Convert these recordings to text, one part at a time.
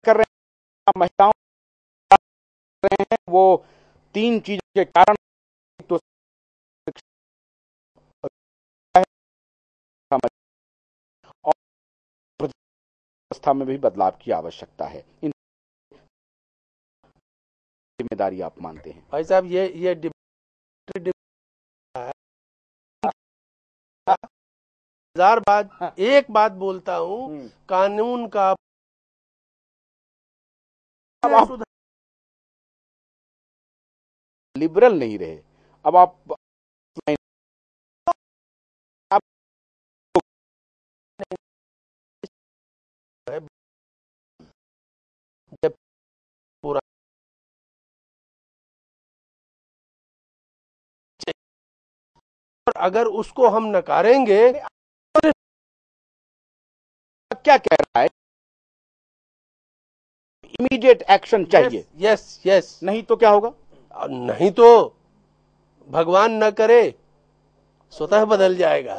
कर रहे हैं, महिलाओं कर रहे हैं, वो 3 चीजों के कारण तो और व्यवस्था में भी बदलाव की आवश्यकता है। इन जिम्मेदारी आप मानते हैं? भाई साहब, ये हजार बात एक बात बोलता हूँ, कानून का अब आप लिबरल नहीं रहे। अब आप जब पूरा अगर उसको हम नकारेंगे क्या कह रहा है? इमीडिएट एक्शन चाहिए। यस यस, नहीं तो क्या होगा? नहीं तो भगवान न करे स्वतः बदल जाएगा।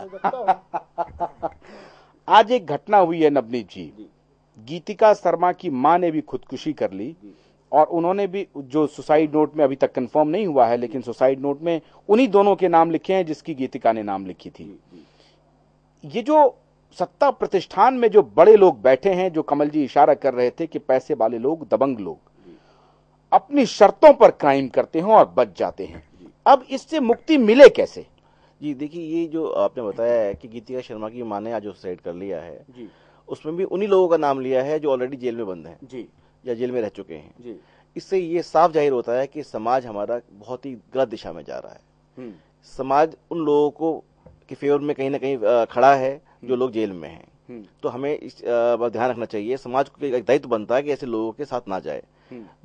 आज एक घटना हुई है नवनीत जी, गीतिका शर्मा की मां ने भी खुदकुशी कर ली और उन्होंने भी, जो सुसाइड नोट में अभी तक कंफर्म नहीं हुआ है, लेकिन सुसाइड नोट में उन्हीं दोनों के नाम लिखे हैं जिसकी गीतिका ने नाम लिखी थी। ये जो सत्ता प्रतिष्ठान में जो बड़े लोग बैठे हैं, जो कमल जी इशारा कर रहे थे कि पैसे वाले लोग, दबंग लोग अपनी शर्तों पर क्राइम करते हैं और बच जाते हैं, अब इससे मुक्ति मिले कैसे? जी देखिए, ये जो आपने बताया है कि गीतिका शर्मा की मां ने आज सुसाइड कर लिया है जी, उसमें भी उन्हीं लोगों का नाम लिया है जो ऑलरेडी जेल में बंद हैं जी, या जेल में रह चुके हैं जी, इससे ये साफ जाहिर होता है कि समाज हमारा बहुत ही गलत दिशा में जा रहा है। समाज उन लोगों को के फेवर में कहीं ना कहीं खड़ा है जो लोग जेल में हैं। तो हमें इस बात ध्यान रखना चाहिए, समाज को एक दायित्व बनता है कि ऐसे लोगों के साथ ना जाए।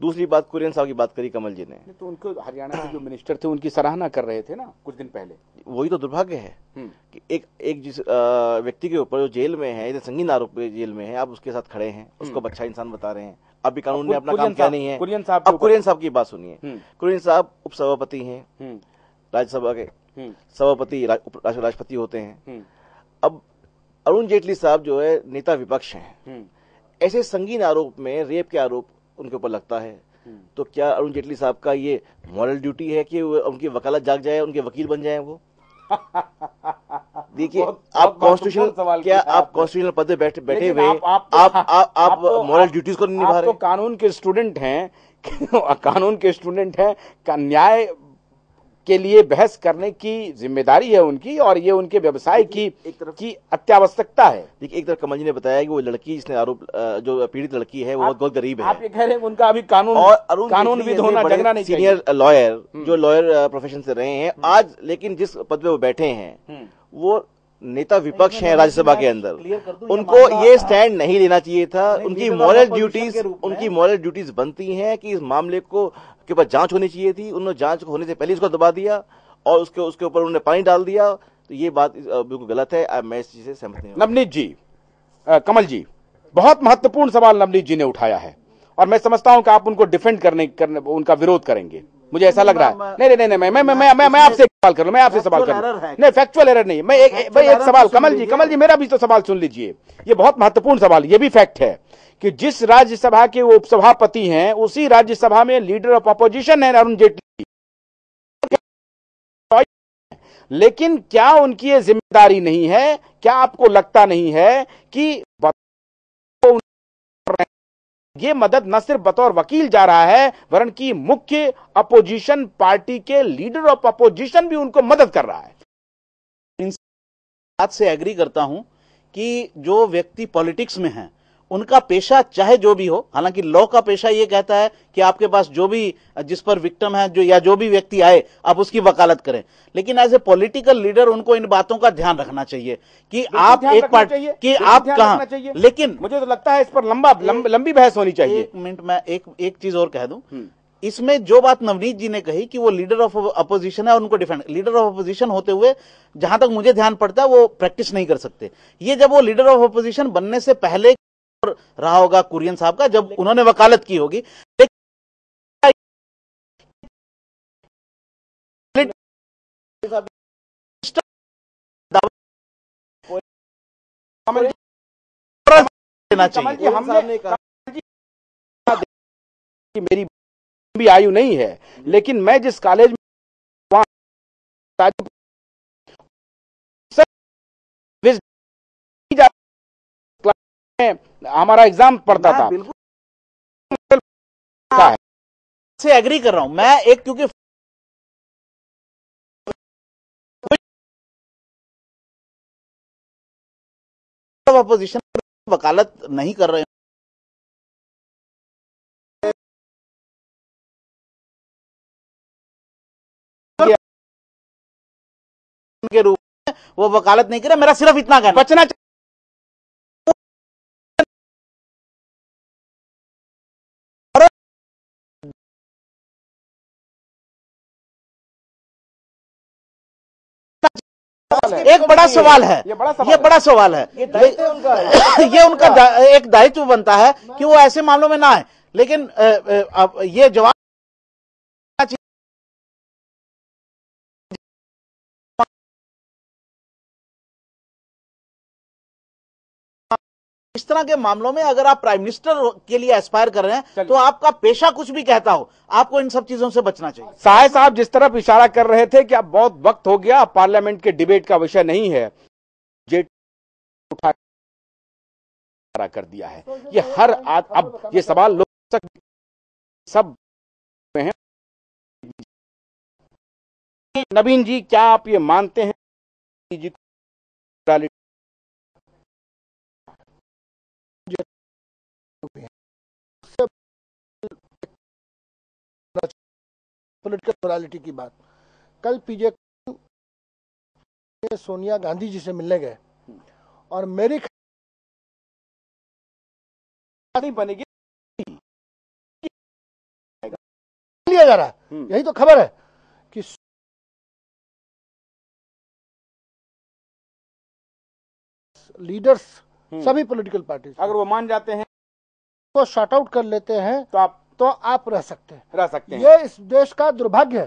दूसरी बात, कुरियन साहब की बात करी कमल जी ने, तो उनको हरियाणा के जो मिनिस्टर थे उनकी सराहना कर रहे थे ना कुछ दिन पहले। वही तो दुर्भाग्य है कि एक जिस व्यक्ति के ऊपर जो जेल में है, इतने संगीन आरोप जेल में है, आप उसके साथ खड़े हैं, उसको अच्छा इंसान बता रहे हैं। अभी कानून ने अपना काम किया नहीं है। कुरियन साहब, अब कुरियन साहब की बात सुनिए। कुरियन साहब उपसभापति हैं, राज्यसभा के सभापति, राष्ट्रपति होते हैं। अब अरुण जेटली साहब जो है नेता विपक्ष हैं, ऐसे संगीन आरोप में, रेप के आरोप उनके ऊपर लगता है, तो क्या अरुण जेटली साहब का ये मॉरल ड्यूटी है कि उनकी वकालत जाग जाए, उनके वकील बन जाए वो? देखिए, आप कॉन्स्टिट्यूशनल, क्या आप कॉन्स्टिट्यूशनल पद पे बैठे हुए आप मॉरल ड्यूटीज को नहीं निभा रहे? आप तो कानून के स्टूडेंट हैं, कानून के स्टूडेंट हैं, का न्याय के लिए बहस करने की जिम्मेदारी है उनकी, और ये उनके व्यवसाय की अत्यावश्यकता है। देखिए, एक तरफ कमल जी ने बताया कि वो लड़की, जिसने आरोप, जो पीड़ित लड़की है, वो बहुत गरीब है। आप ये कह रहे हैं उनका अभी कानूनविद होना, जगना नहीं चाहिए। सीनियर लॉयर, जो लॉयर प्रोफेशन से रहे हैं आज, लेकिन जिस पद पे वो बैठे हैं वो नेता विपक्ष हैं राज्यसभा के अंदर। उनको ये स्टैंड नहीं लेना चाहिए था। उनकी मॉरल ड्यूटीज बनती हैं कि इस मामले को के ऊपर जांच होनी चाहिए थी। उन्होंने जांच होने से पहले इसको दबा दिया और उसके ऊपर उन्होंने पानी डाल दिया, तो ये बात बिल्कुल गलत है। मैं इस चीज से सहमत नहीं हूं। नवनीत जी, कमल जी, बहुत महत्वपूर्ण सवाल नवनीत जी ने उठाया है और मैं समझता हूं कि आप उनको डिफेंड करने उनका विरोध करेंगे, मुझे ऐसा लग रहा है। नहीं, मैं आपसे सवाल कर लूं, मैं आपसे सवाल कर लूं। नहीं, फैक्चुअल एरर नहीं, मैं एक सवाल, कमल जी मेरा भी तो सवाल सुन लीजिए। ये बहुत महत्वपूर्ण सवाल, ये भी फैक्ट है कि जिस राज्यसभा के वो उपसभापति हैं, उसी राज्यसभा में लीडर ऑफ अपोजिशन है अरुण जेटली। लेकिन क्या उनकी ये जिम्मेदारी नहीं है? क्या आपको लगता नहीं है कि ये मदद न सिर्फ बतौर वकील जा रहा है, वरन की मुख्य अपोजिशन पार्टी के लीडर ऑफ अपोजिशन भी उनको मदद कर रहा है? इन बात से एग्री करता हूं कि जो व्यक्ति पॉलिटिक्स में हैं, उनका पेशा चाहे जो भी हो, हालांकि लॉ का पेशा ये कहता है कि आपके पास जो भी, जिस पर विक्टिम है, जो या जो भी व्यक्ति आए, आप उसकी वकालत करें, लेकिन एज ए पॉलिटिकल लीडर उनको इन बातों का ध्यान रखना चाहिए कि आप एक पार्टी कि आप कहां। लेकिन मुझे तो लगता है इस पर लंबी बहस होनी चाहिए। एक मिनट, मैं एक चीज और कह दूं। इसमें जो बात नवनीत जी ने कही कि वो लीडर ऑफ अपोजिशन है और उनको डिफेंड, लीडर ऑफ अपोजिशन होते हुए जहां तक मुझे ध्यान पड़ता है वो प्रैक्टिस नहीं कर सकते। ये जब वो लीडर ऑफ अपोजिशन बनने से पहले रहा होगा कुरियन साहब का, जब उन्होंने वकालत की होगी। लेकिन कि मेरी भी आयु नहीं है, लेकिन मैं जिस कॉलेज में हमारा एग्जाम पढ़ता था, बिल्कुल से एग्री कर रहा हूं मैं। एक क्योंकि अपोजिशन वकालत नहीं कर रहे के रूप में, वो वकालत नहीं करे। मेरा सिर्फ इतना कहना, बचना एक बड़ा सवाल है, ये बड़ा सवाल है, ये उनका एक दायित्व बनता है कि वो ऐसे मामलों में ना आए। लेकिन अब ये जवाब इस तरह के मामलों में अगर आप प्राइम मिनिस्टर के लिए एस्पायर कर रहे हैं तो आपका पेशा कुछ भी कहता हो, आपको इन सब चीजों से बचना चाहिए। साहे साहब जिस तरफ इशारा कर रहे थे कि अब बहुत वक्त हो गया, पार्लियामेंट के डिबेट का विषय नहीं है, जेट उठा कर दिया है। ये हर अब ये सवाल लोग सब में है। नवीन जी, क्या आप ये मानते हैं जी पॉलिटिकल मोरालिटी की बात? कल पीजे सोनिया गांधी जी से मिलने गए और मेरी नहीं बनेगी, लिया जा रहा है, यही तो खबर है कि लीडर्स सभी पॉलिटिकल पार्टी अगर वो मान जाते हैं तो शॉर्ट आउट कर लेते हैं तो आप रह सकते हैं। ये इस देश का दुर्भाग्य है,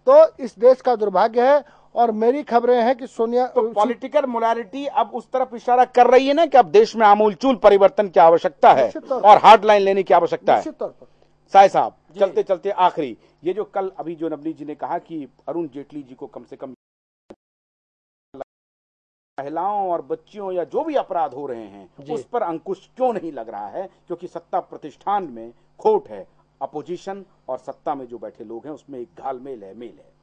तो इस देश का दुर्भाग्य है। और मेरी खबरें हैं कि सोनिया तो पॉलिटिकल मोरालिटी अब उस तरफ इशारा कर रही है ना कि अब देश में आमूलचूल परिवर्तन की आवश्यकता है और हार्ड लाइन लेने की आवश्यकता है। निश्चित तौर पर साहे साहब, चलते चलते आखिरी, ये जो कल अभी जो नवनीत जी ने कहा कि अरुण जेटली जी को कम से कम महिलाओं और बच्चियों या जो भी अपराध हो रहे हैं उस पर अंकुश क्यों नहीं लग रहा है? क्योंकि सत्ता प्रतिष्ठान में खोट है, अपोजिशन और सत्ता में जो बैठे लोग हैं उसमें एक घालमेल है, मेल है।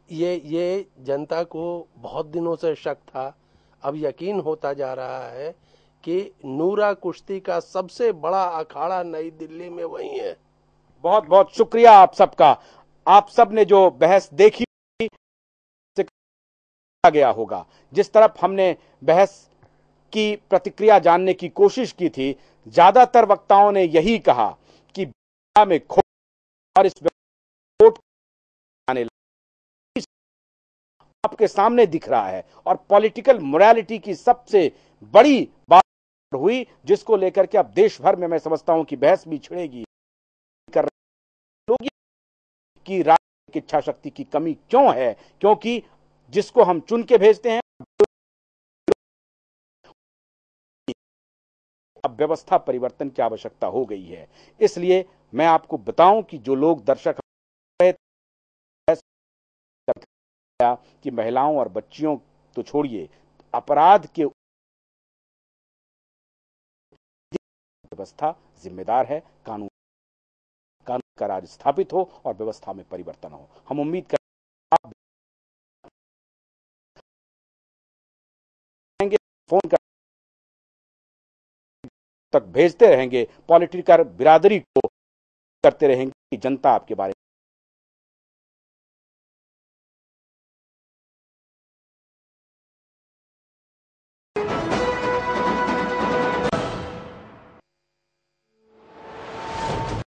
ये जनता को बहुत दिनों से शक था, अब यकीन होता जा रहा है कि नूरा कुश्ती का सबसे बड़ा अखाड़ा नई दिल्ली में वही है। बहुत बहुत शुक्रिया आप सबका। आप सब ने जो बहस देखी गया होगा, जिस तरफ हमने बहस की प्रतिक्रिया जानने की कोशिश की थी, ज्यादातर वक्ताओं ने यही कहा कि में खोट और इस खोट आपके सामने दिख रहा है और पॉलिटिकल मोरालिटी की सबसे बड़ी बात हुई, जिसको लेकर के अब देश भर में मैं समझता हूं कि बहस भी छिड़ेगी कर रही कि राजनीतिक इच्छा शक्ति की कमी क्यों है, क्योंकि जिसको हम चुन के भेजते हैं अब व्यवस्था परिवर्तन की आवश्यकता हो गई है। इसलिए मैं आपको बताऊं कि जो लोग दर्शक कि महिलाओं और बच्चियों तो छोड़िए, अपराध के व्यवस्था जिम्मेदार है, कानून का राज स्थापित हो और व्यवस्था में परिवर्तन हो। हम उम्मीद करेंगे फोन कर तक भेजते रहेंगे, पॉलिटिकल बिरादरी को करते रहेंगे कि जनता आपके बारे में